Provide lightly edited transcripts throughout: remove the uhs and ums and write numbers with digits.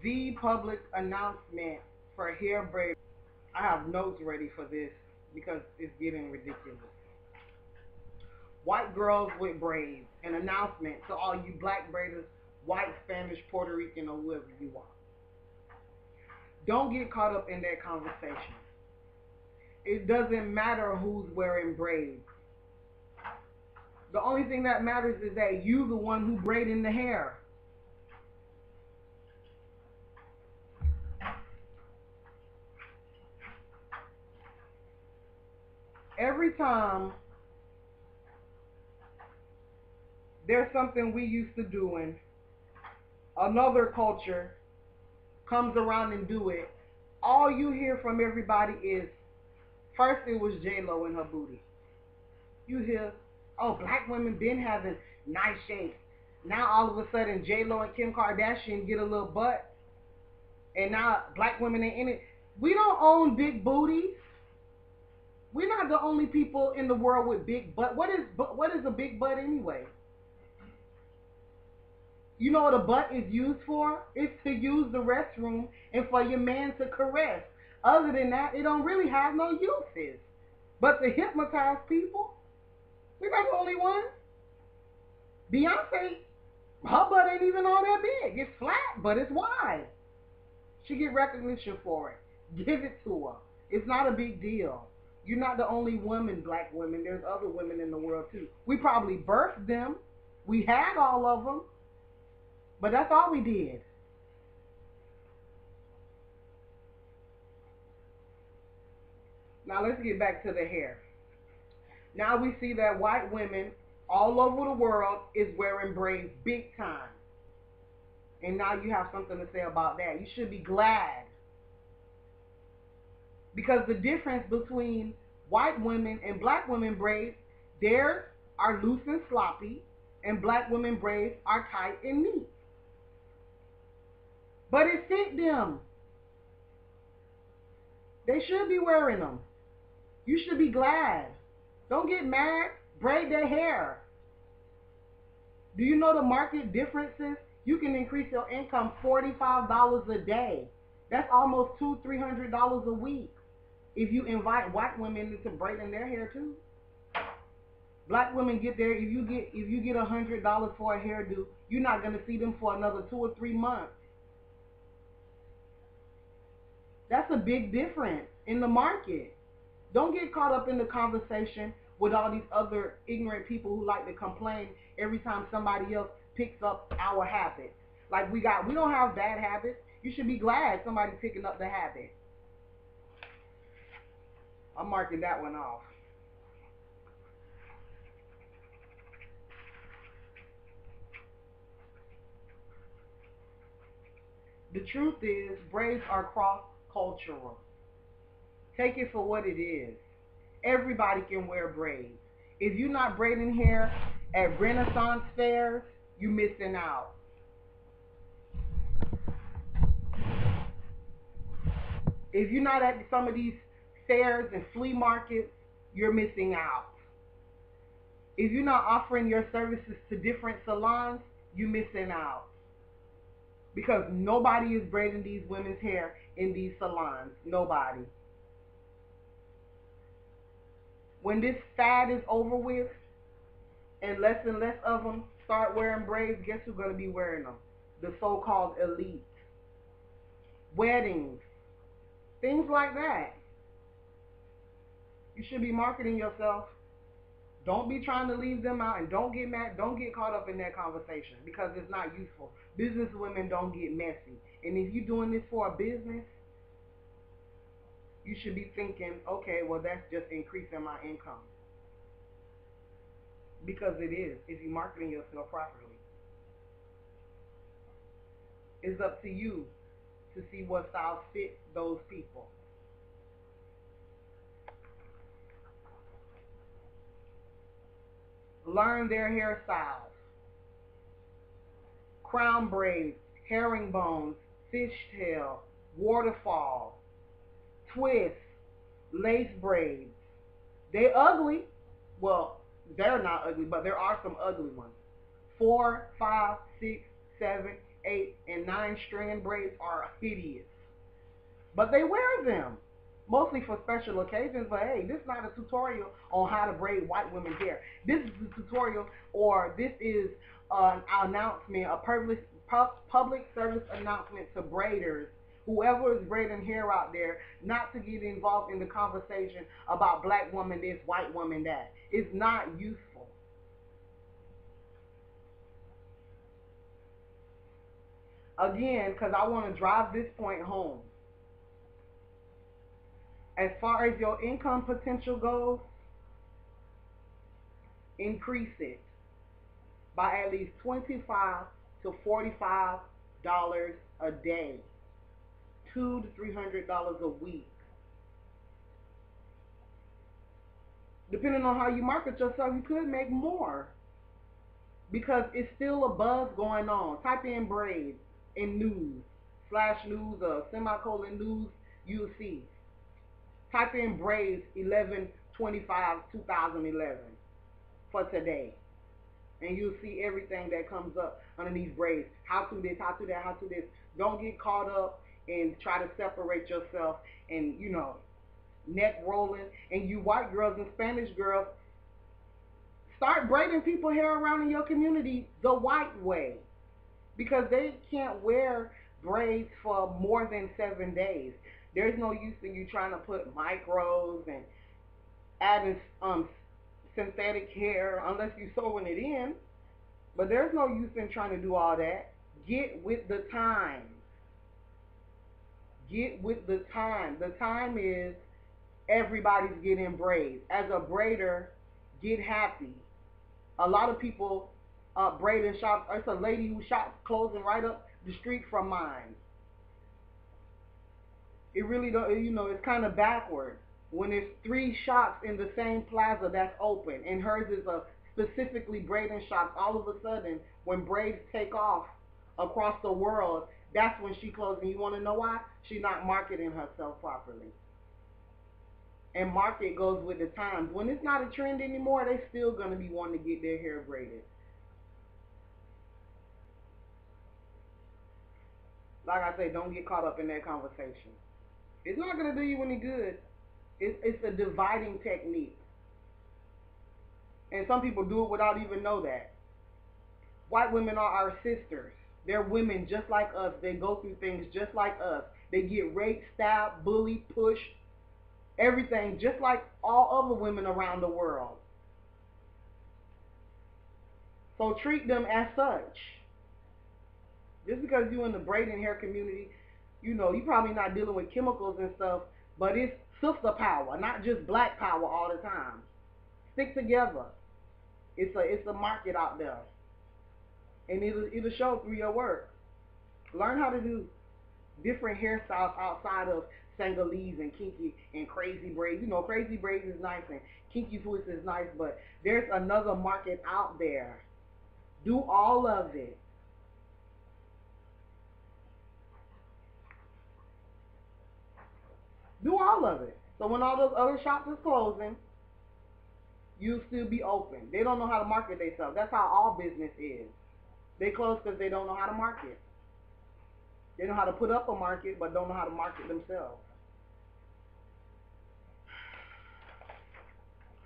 The public announcement for hair braid. I have notes ready for this because it's getting ridiculous. White girls with braids. An announcement to all you black braiders, white, Spanish, Puerto Rican, or whoever you are. Don't get caught up in that conversation. It doesn't matter who's wearing braids. The only thing that matters is that you the one who braiding the hair. Every time there's something we used to doing, another culture comes around and do it, all you hear from everybody is, first it was J-Lo and her booty. You hear, oh, black women been having nice shapes. Now all of a sudden J-Lo and Kim Kardashian get a little butt, and now black women ain't in it. We don't own big booties. We're not the only people in the world with big butt. What is a big butt anyway? You know what a butt is used for? It's to use the restroom and for your man to caress. Other than that, it don't really have no uses. But to hypnotize people, we're not the only one. Beyonce, her butt ain't even all that big. It's flat, but it's wide. She get recognition for it. Give it to her. It's not a big deal. You're not the only woman, black women. There's other women in the world too. We probably birthed them. We had all of them. But that's all we did. Now let's get back to the hair. Now we see that white women all over the world is wearing braids big time. And now you have something to say about that. You should be glad. Because the difference between white women and black women braids, theirs are loose and sloppy, and black women braids are tight and neat. But it fit them. They should be wearing them. You should be glad. Don't get mad. Braid their hair. Do you know the market differences? You can increase your income $45 a day. That's almost $200-300 a week. If you invite white women into braiding their hair too. Black women get there. If you get $100 for a hairdo, you're not gonna see them for another 2 or 3 months. That's a big difference in the market. Don't get caught up in the conversation with all these other ignorant people who like to complain every time somebody else picks up our habits. Like we don't have bad habits. You should be glad somebody's picking up the habit. I'm marking that one off. The truth is, braids are cross-cultural. Take it for what it is. Everybody can wear braids. If you're not braiding hair at Renaissance fairs, you're missing out. If you're not at some of these fairs and flea markets, you're missing out. If you're not offering your services to different salons, you're missing out. Because nobody is braiding these women's hair in these salons. Nobody. When this fad is over with and less of them start wearing braids, guess who's going to be wearing them? The so-called elite. Weddings. Things like that. You should be marketing yourself. Don't be trying to leave them out, and don't get mad. Don't get caught up in that conversation because it's not useful. Business women don't get messy. And if you're doing this for a business, you should be thinking, okay, well, that's just increasing my income. Because it is, if you're marketing yourself properly. It's up to you to see what styles fit those people. Learn their hairstyles. Crown braids, herringbones, fishtail, waterfall, twists, lace braids. They ugly. Well, they're not ugly, but there are some ugly ones. 4, 5, 6, 7, 8, and 9 strand braids are hideous. But they wear them. Mostly for special occasions, but hey, this is not a tutorial on how to braid white women's hair. This is a tutorial, or this is an announcement, a public service announcement to braiders, whoever is braiding hair out there, not to get involved in the conversation about black woman this, white woman that. It's not useful. Again, because I want to drive this point home. As far as your income potential goes, increase it by at least $25 to $45 a day, $200 to $300 a week. Depending on how you market yourself, you could make more because it's still a buzz going on. Type in braids in news, slash news, or semicolon news, you'll see. Type in braids 11/25/2011 for today, and you'll see everything that comes up underneath braids. How to this, how to that, how to this. Don't get caught up and try to separate yourself and, neck rolling. And you white girls and Spanish girls, start braiding people hair around in your community the white way, because they can't wear braids for more than 7 days. There's no use in you trying to put micros and adding synthetic hair unless you're sewing it in. But there's no use in trying to do all that. Get with the times. Get with the time. The time is everybody's getting braids. As a braider, get happy. A lot of people braid in shops. It's a lady who shops clothing right up the street from mine. It really don't, it's kind of backwards when there's 3 shops in the same plaza that's open, and hers is a specifically braiding shop. All of a sudden, when braids take off across the world, that's when she closes. And you want to know why? She's not marketing herself properly. And market goes with the times. When it's not a trend anymore, they still going to be wanting to get their hair braided. Like I say, don't get caught up in that conversation. It's not going to do you any good. It's a dividing technique. And some people do it without even know that. White women are our sisters. They're women just like us. They go through things just like us. They get raped, stabbed, bullied, pushed, everything just like all other women around the world. So treat them as such. Just because you're in the braiding hair community, you're probably not dealing with chemicals and stuff, but it's sister power, not just black power all the time. Stick together. It's a market out there, and it'll show through your work. Learn how to do different hairstyles outside of Sangolese and kinky and crazy braids. Crazy braids is nice and kinky twist is nice, but there's another market out there. Do all of it. Do all of it. So when all those other shops is closing, you'll still be open. They don't know how to market themselves. That's how all business is. They close because they don't know how to market. They know how to put up a market, but don't know how to market themselves.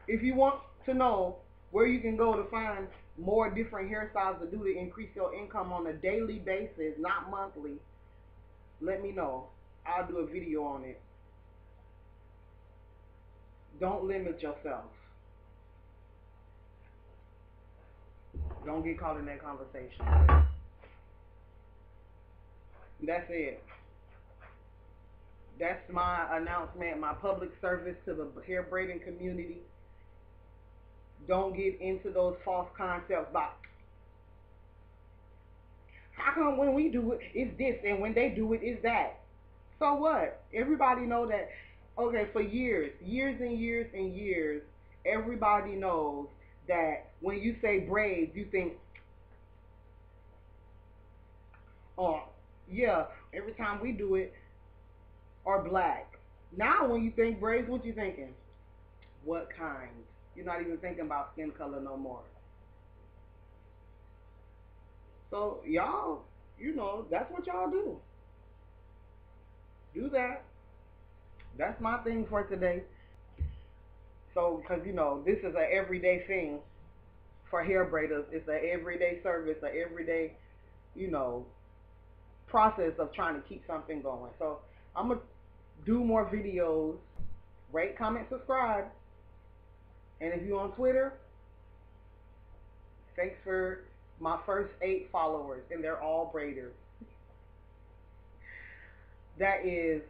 If you want to know where you can go to find more different hairstyles to do to increase your income on a daily basis, not monthly, let me know. I'll do a video on it. Don't limit yourself. Don't get caught in that conversation. That's it. That's my announcement, my public service to the hair braiding community. Don't get into those false concepts about how come when we do it, it's this, and when they do it, it's that. So what? Everybody know that. Okay, for years and years and years, everybody knows that when you say braids, you think, oh, yeah, every time we do it, or black. Now when you think braids, what you thinking? What kind? You're not even thinking about skin color no more. So y'all you know, that's what y'all do. Do that. That's my thing for today. So, because, you know, this is an everyday thing for hair braiders. It's an everyday service, an everyday, you know, process of trying to keep something going. So, I'm going to do more videos. Rate, comment, subscribe. And if you're on Twitter, thanks for my first 8 followers, and they're all braiders. That is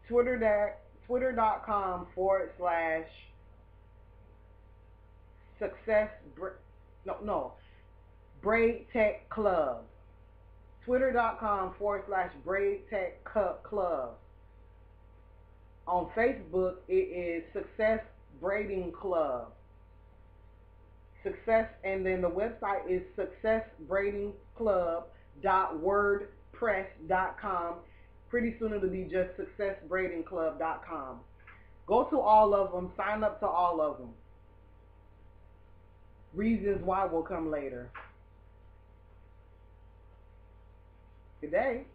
twitter.com/success, braid tech club. Twitter.com/braid tech club. On Facebook, it is Success Braiding Club. Success, and then the website is successbraidingclub.wordpress.com. Pretty soon it'll be just successbraidingclub.com. Go to all of them, sign up to all of them. Reasons why will come later. Good day.